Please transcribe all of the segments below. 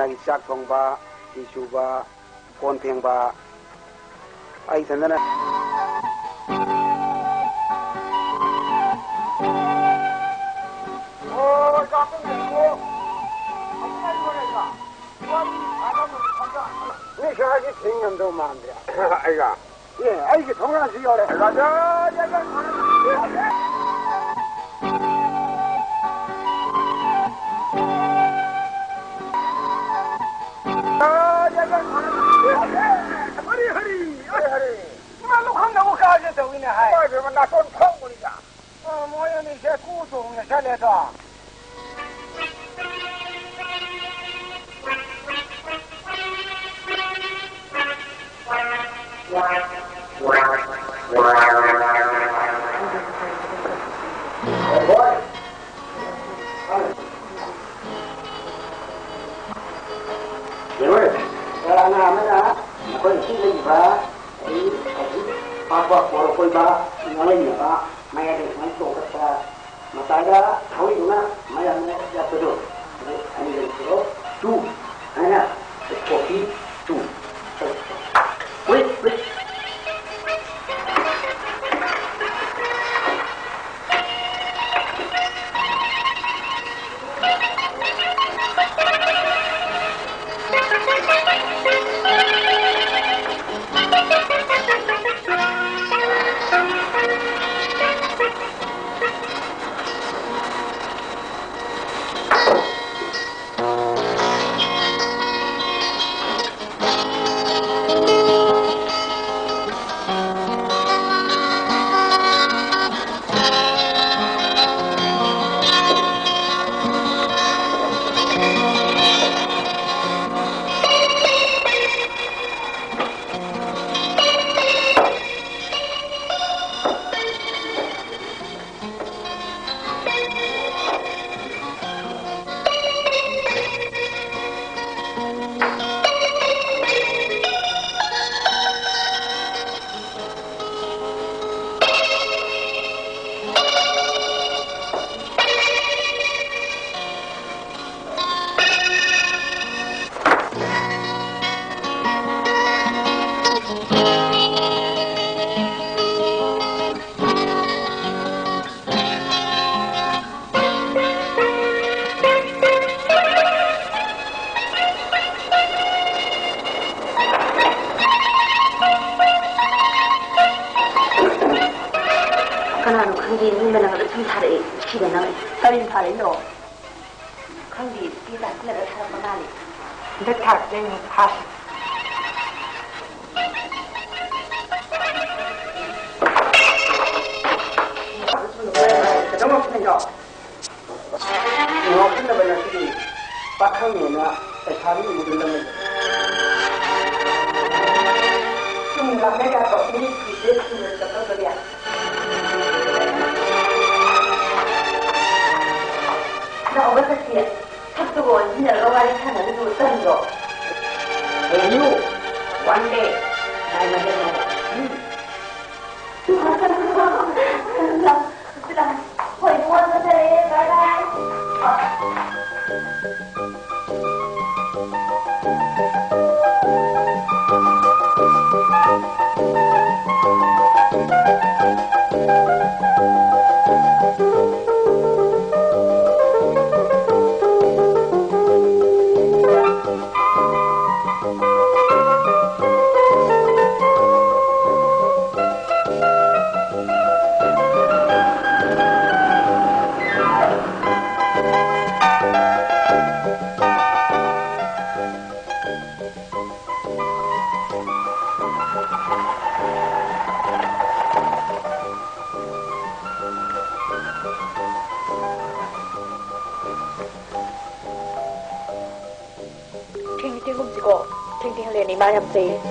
lagi sak tong ba isu ba kon tiang ba ai sandana oh kapung ni ko apa ni mereka buat ada apa ni saya tinggal tu mandra ai ga ye ai ke thong ra si yo le ra ja ya ga Hari Hari Hari मैं लोग हम लोग का जे तो इने है ओए मैं ना कोन फोन बोली जा मोया ने से कू तो ने चले तो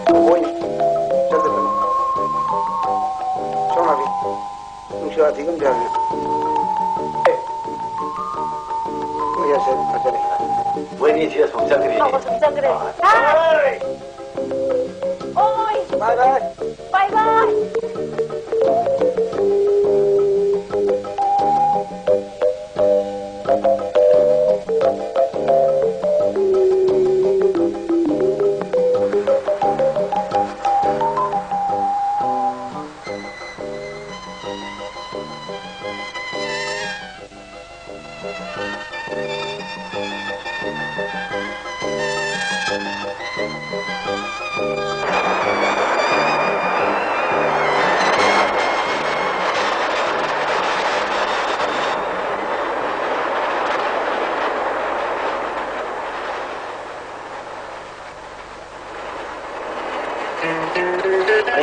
Ôi, rất là mừng. Xong là gì? Không sửa thì không được. Bây giờ sẽ ở đây. 왜 니 뒤에 동작 그리니? 동작 그래. ôi. Bye bye. Bye bye.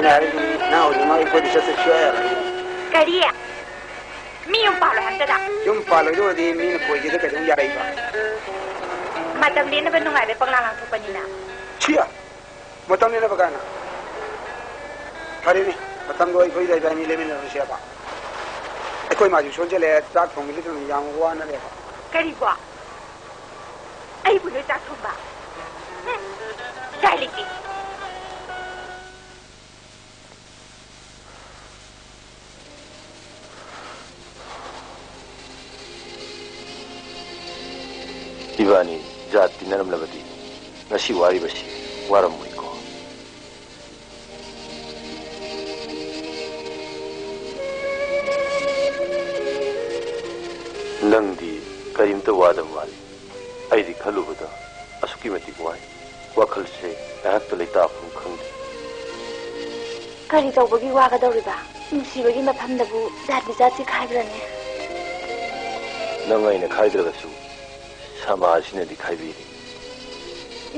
呢，那我就买过的这是学了。干的呀？没有包了还是的？用发了多的，明过去的各种压力吧。嘛，当年那边弄来的，帮拉拉出关你呢？去啊！我当年那不干了。他的呢，我当过一回在边里面那种些吧。可以嘛，就说起来，咋同的这种养花那里吧。干的不？哎，不能咋冲吧？再来点。이반이 자 디나름 라바디 나시 와리바시 와람 무이고 낭디 가림도 와담 와리 아이디 칼루보다 아수키 마틱 와이 와칼세 아학도 레이타 아픔 컹디 가리 저보기 와가 더리바 누시버기 마팜다부 자디 자지 카이브라네 낭아이네 카이드라가수 사마하시네디 카이비리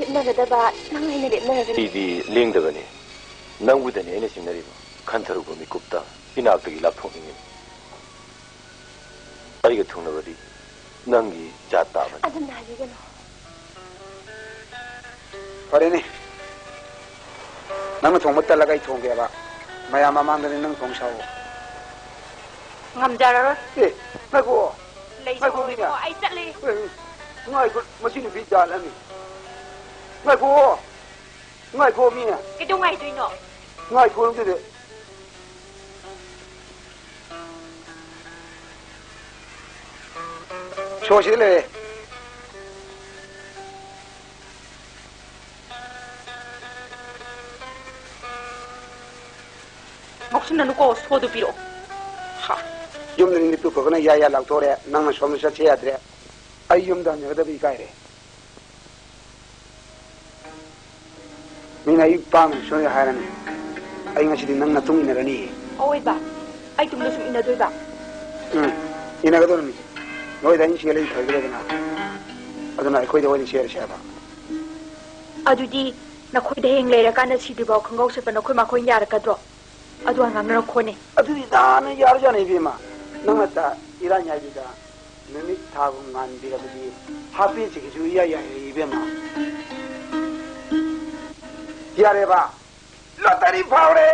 랩나가다바 낭아이네 랩나가다 이디 링다가니 낭부다니 애네 심나리바 칸타루고 미굽다 이나악덕이 락통이니 아이가 통나버리 낭기 자따만 아든 나리가노 그러니 나는 동못 달라가 이 통계봐 마야마 만드는 능 동사오 감자라로 예 아이고 레이소 아이 짤레 아이고 머신이 비자라니 아이고 아이고 미야 cái ngày tôi nọ 아이고 근데 소실래 목숨나 누구 소도 비로 하 염는 니 뚜거 그나 야야 락토래 나만 소문서 쳐야 돼 아이 염다 내가 비가이래 mina 이 밤 소리 하라니 아이 ngasi디 nang natung inarani ôi bà ai tum sum ina doi ba inagadormi noi da inchi gelei khagredana aduna ai khoida wani share shaba adudi na khoi de heng le ra kana si di ba khangau se pa na khoi ma khoi ya ra ka dro adu ngam na khone adudi dana yar jane bima nangata iranya biga nimi thagu ngan biga bi happy chi ju ya ya ibema yare ba lottery phawre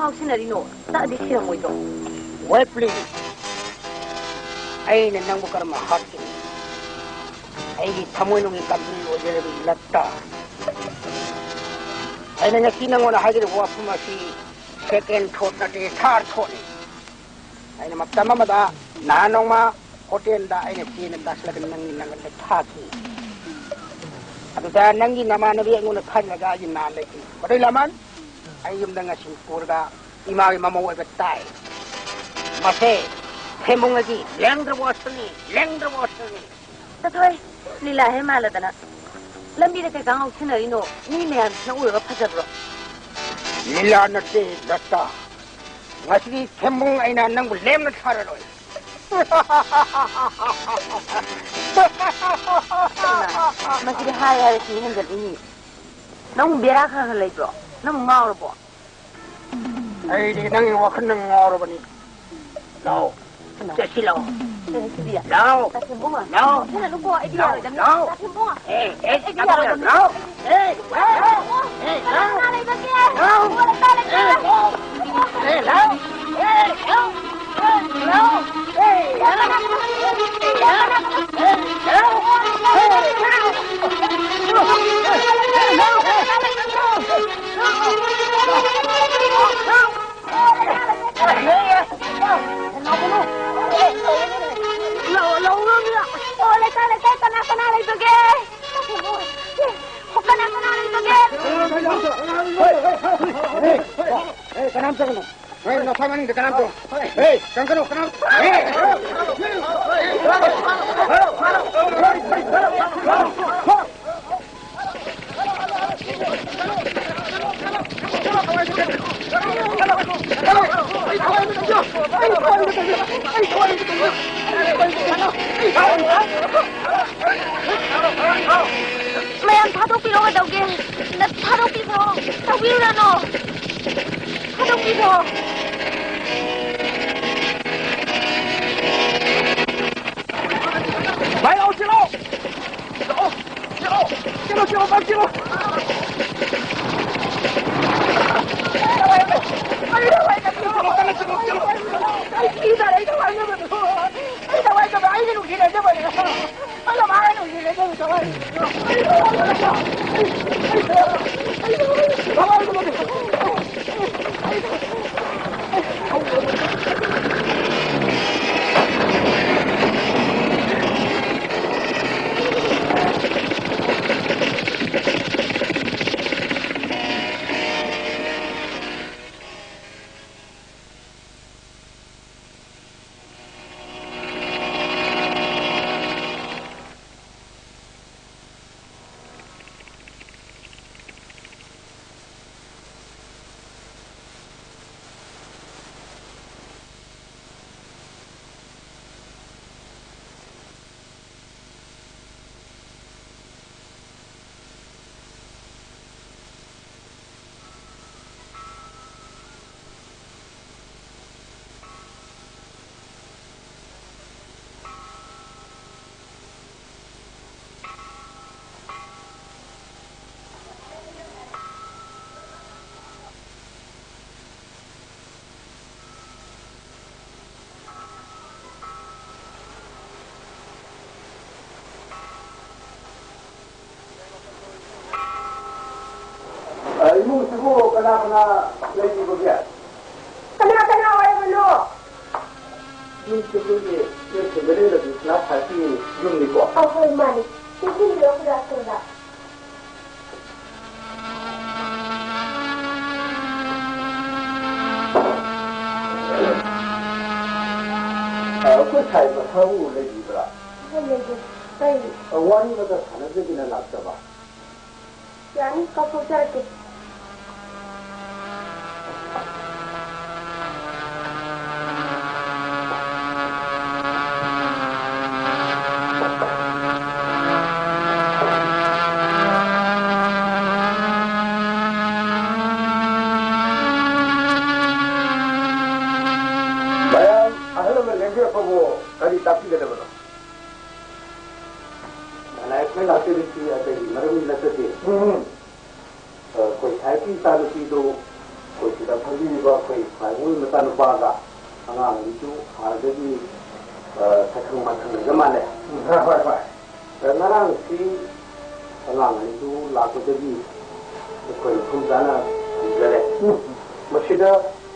Sinarino, tak di sira mo ito. well please ai na nang bukar ma hati ai di thamoy nung ikabri o jere bi latta ai na sinang wala hagir wa puma si second thought na te third thought ai na maptama mada nanong ma hotel da ai na sin da slagan nang nang ta thaki adu da nangi nama na bi ngona khanya ga yin na le ki badai laman ai yum da ngasin purga imagi mama wa batai mase hemungaji lengdra wasni Tatoi, lila he maladana. Lambi de kang au sinarino, ni ne am na ura phajabro. lila na te datta ngasi hemung aina nang lem na thara roi Masih hari hari sini hendak ini. Nang biara kah lagi bro, nang mau bro. 에이, 낭이 와 큰 낭 알아보니. 나오. 셋이라오. 나오. 나오. 나오. 에이, 나오. 나오. 에이, Mày 타독비 너가 나오게. 나 타독비 서. 타독비로 너. 타독비 서. 마이오 지로. 지로 빨리 지로. 이모 쓰고 그나그나 레지 보게. 그나 왜 불러? 이 저기 이렇게 내려도 나 다시 좀 입고. 헐 많이. 이게 여기다 쏟아. 그 차이가 하고 레지더라. 빨리. 원이보다 사는 데기는 낫다 봐. Yani kapatacak. Bayan ahlan lenge pago kali tapi gede mana. Mana ekme late di ada di marami late di. कोई ऐसी तालुकी दो कोई सीधा फंसी हुआ कोई file में तालु बागा हमारा जो आगे भी थकन मथन जमाने हाँ हाँ हाँ नारायण सी हमारा जो लाखों जगी कोई घूम जाना जले मशीदा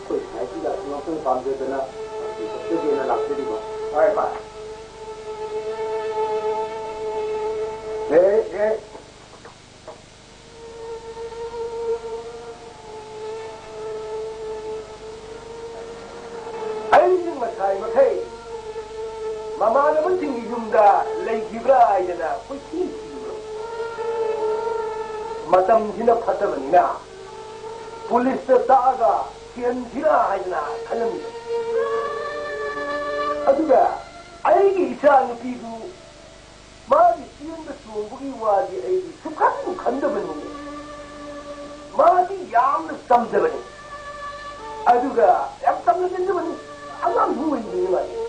कोई ऐसी लाखों में काम दे देना सबसे भी ना लाखों दी बात हाँ हाँ ये Mama naman tingiyumda laygibra ayana kuiti matam hina phatamana police taaga kianthira ayana khalami aduga aigi isa nupidu madi siunda subugi wadi aigi sukhan khandabani madi yamna samdabani 아주가 약담을 들리면 항상 부모님 되는 거 아니에요?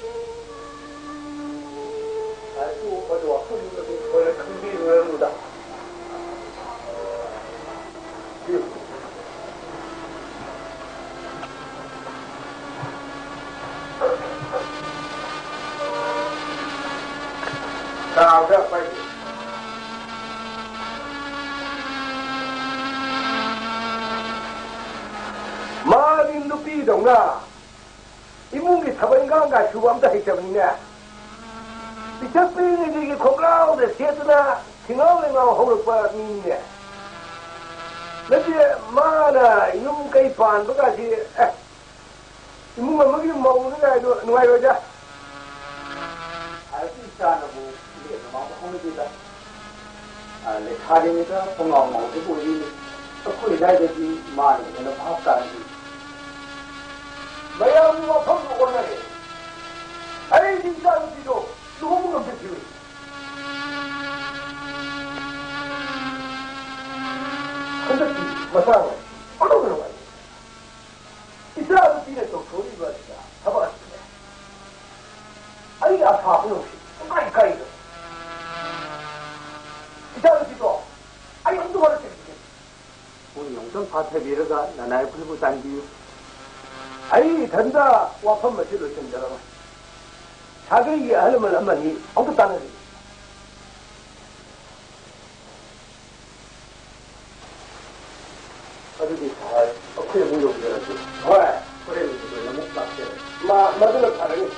아주 어디와 소리가 원래 큰 비유를 보다. 자, 자, 빨리. 마린 루피 동나 이문기 사번인가가 주범도 했잖니. 이쪽에 이게 공가오데 세트나 팅아오레가 호르빠 민네. 근데 마나 용가이 반도가지 이문가 먹이 먹는 거 아주 누가요자. 알수 있잖아 뭐 이게 너무 홍기다. 아, 레카리니까 공가오 먹고 보이니. 거기 나이들이 많이 내가 밥까지. 뭐야 뭐 pompo con lei. Hai vinto tu non più. 근데 맞아. 어디로 가? 이스라엘 뒤에서 거기 가자. 잡았네. 아니 아파 보는 게. 가이. 이스라엘 뒤도 아니 한두 번을 때. 우리 영성 파트 미르가 나나의 불부 단기. 아이 된다 와판 마치로 된다라 자기 하려면 한마디 아무것도 안 하지 어디지 잘 어떻게 무용이 되었지 왜 그래 이거 너무 빡세 마들을 다르니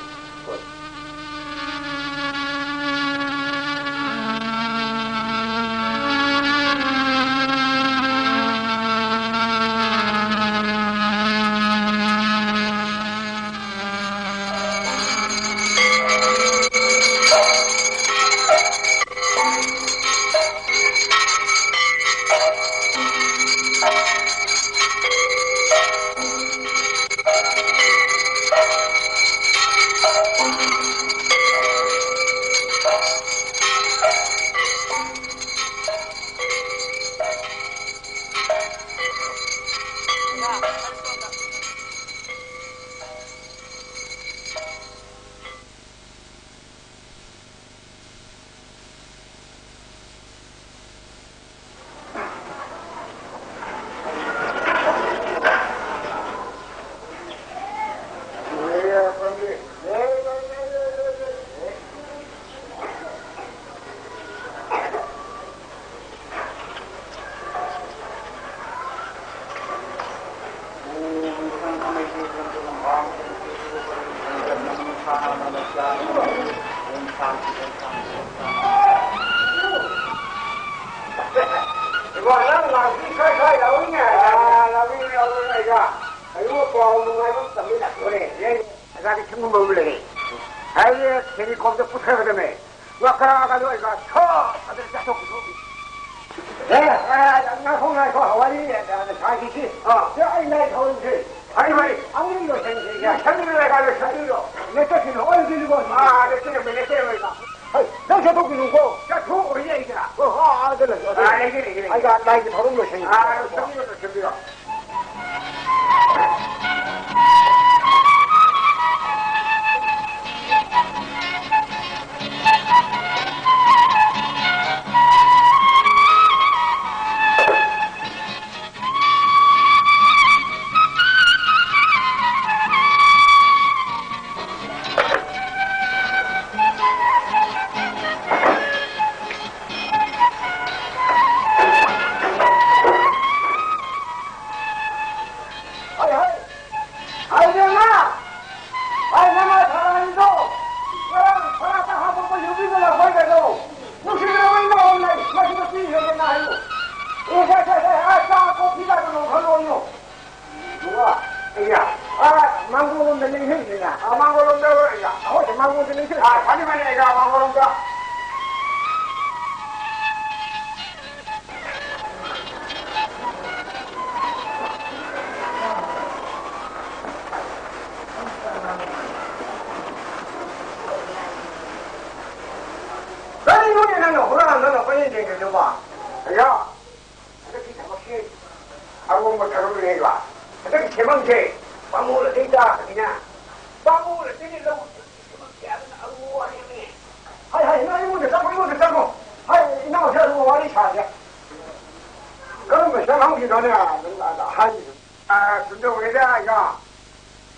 ဘာမို့လဲဒိတ်တာခင်ဗျာဘာမို့လဲဒီနေ့လုံးကျန်အဝါနေနေဟိုင်နိုင်မို့တဲ့ဘာမို့တဲ့ကောဟိုင်နောက်ကျတော့ဝါလေးချာကြ그럼 상황이 너네 하이 근데 우리가 이거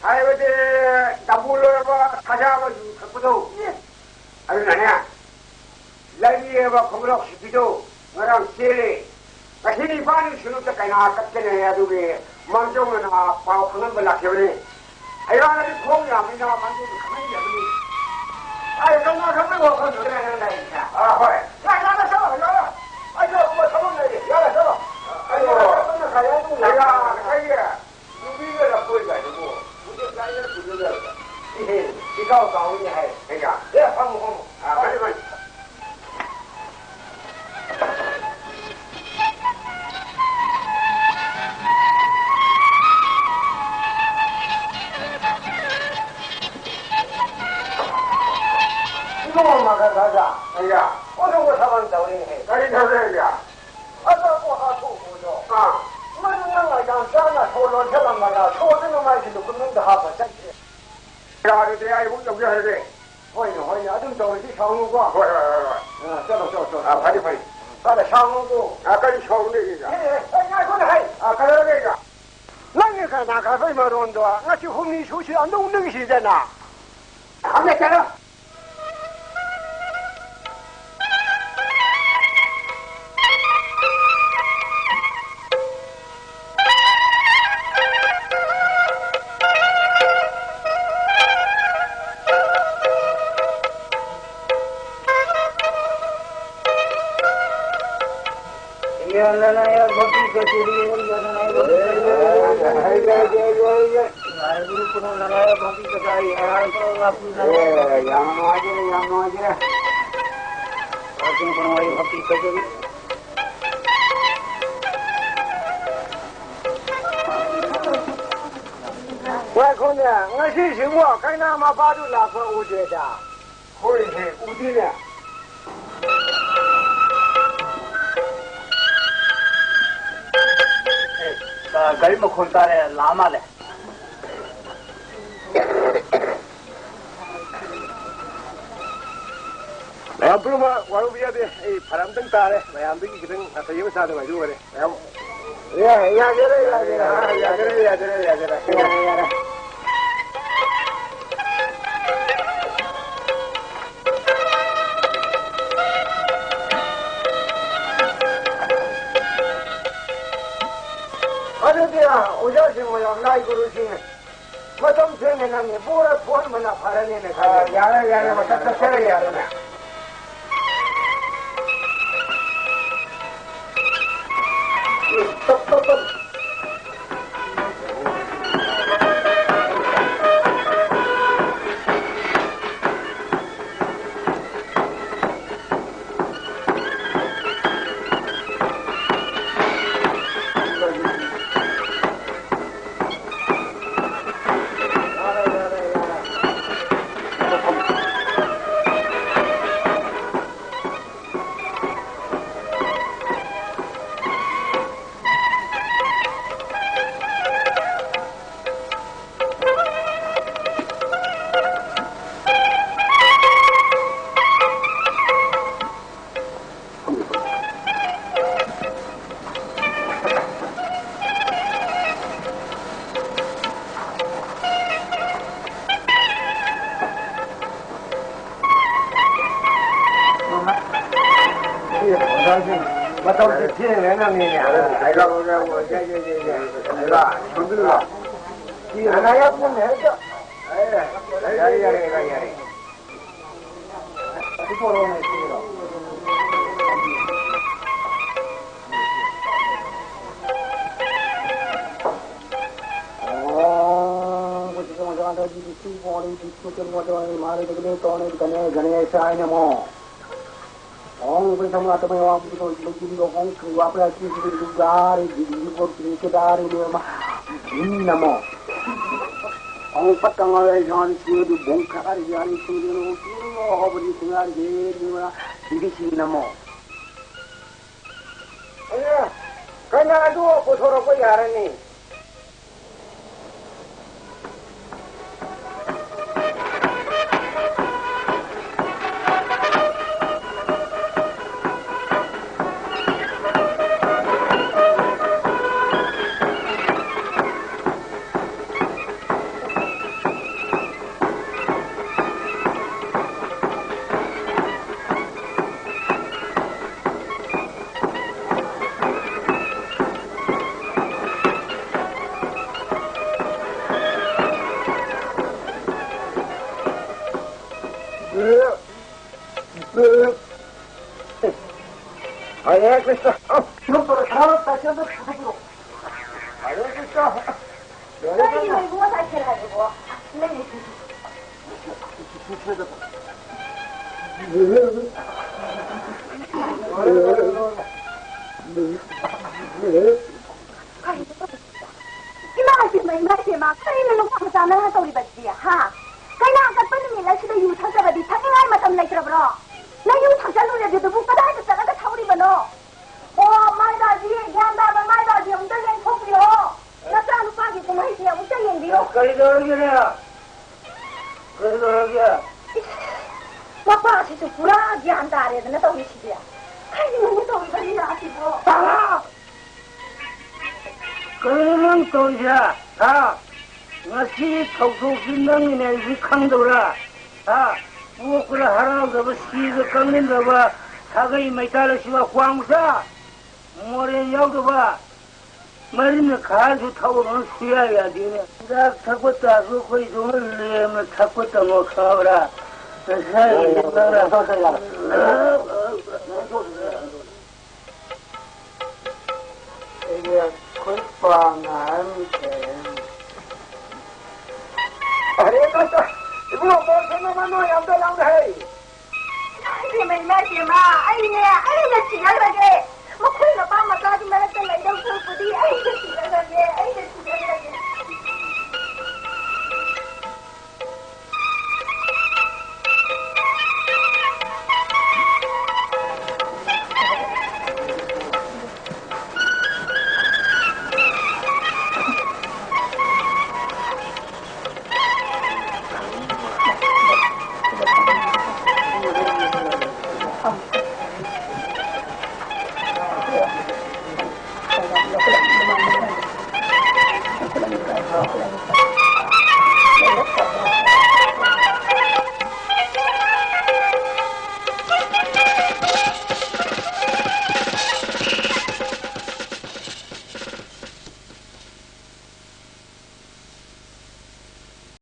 하이버데 나불러봐 찾아봐 갖고도 아니 아니야 라이브에 봐 거기로 시비도 너랑 세리 나 힘이 많이 주는 때까지 나 깎게네 해야 되게 망정은 봐 그런 걸 낚여버리 아이가는 공이 안 되나 만들고 가만히 있어버리 아이 정말 뭐 그런 소리 하는 거야 아 그래 야 나가서 야라 아이고 뭐 잡아내야지 야라 잡아 아이고 내가 자기가 누비를 보여가지고 우리 자기를 부르려고 이거 가오니 해 내가 내 방금 아 빨리 빨리 이거만 막아 가자 내가 어느 거 사봤다 우리 해 가리 타세요 아까 뭐 하고 보죠 아 만나가 장사나 소론 해방마다 소는 말기도 끊는다 하고 짠지 야 이제 아이고 좀 해야 돼 호이는 아주 저기 상우고 저저 아 빨리 빨리 빨리 상우고 아까지 상우네 이거 예 야 그래 해 아까는 이거 나니까 나가 phải 말온도 나치 혼이 소시 안 놓는 시잖아 안 됐잖아 Yanaya bhakti kachiri yanaya guru kuno nanaya bhakti kachari yamajira kuno wali bhakti kachiri wa khonya ngasi singwa kaina ma ba du la pho u je da khoi he u di ne गई में खोलता रहे लामा ले मैं अब room वालों भी आते हैं फरम तक तारे मैं आम भी कितने सही में साथ में जो करे या 오자시모야 나이 그러시네 뭐좀 생각나네 뭐라 보면 나 바라네네 야래 뭐 딱딱해야 되네 똑똑똑 मतलब फिर रहना नहीं है ऐसा हो गया वो ये ऐसा सुन लो कि अनाया कौन है क्या यारे इकोरो में इकोरो कुछ समझ आता है कि किसी बॉडी कुछ मोटो मारे तो तोने गणेश आए नमो Ông bên trong là tụi mày ông tôi chỉ có ông cứ qua đây chỉ ra đi có cái ra đi mà nằm ông bắt căng rồi john chưa được bông khá đi ra đi xuống đi nó họ bên xuống ra đi mà đi cái gì nằm cái nào đó có thằng có nhà này Hare Krishna. No, pero claro, está haciendo todo. Hare Krishna. Hare Krishna. Ima kai na lung phang sa na to ri ba ji ha kai na ka pan mi la chi da yu tha sa ba di thak ngai ma tam lai tra bro na yu thak sa lu ne de bu ka dai ka ka thau ri ba no o mai da ji yan da ba mai da ji um da yen thok ri ho na sa lu pa ki ko mai ji um da yen di ho Kari dor gaya. Kari dor gaya. ma pa si su pura gyan da re na to ri chi ya kai ni ni to ri ba ni na si bro Tara. Kari nang to ya. Ha. Ngasi thau kin nang ne ji khang do ra. Ha. Wo kura harang da ba si ga kang nin da ba. Sagai mai ta la shi ba kwang sa. More yau da ba. Marin khar ju thau ron suya ya di ne. Da thakota su khoi jo le ma thakota mo khabra. Sai da ra sa ya. Ege khoi pa nan ke. Hare Krishna. Ibu mo se na mano yam da lang hai. ai mai mai ji ma ai ne chi na ba ge ma khoi na pa ma ta ji ma ta lai dau su pu di ai ne chi na ba ge ai ne chi na ba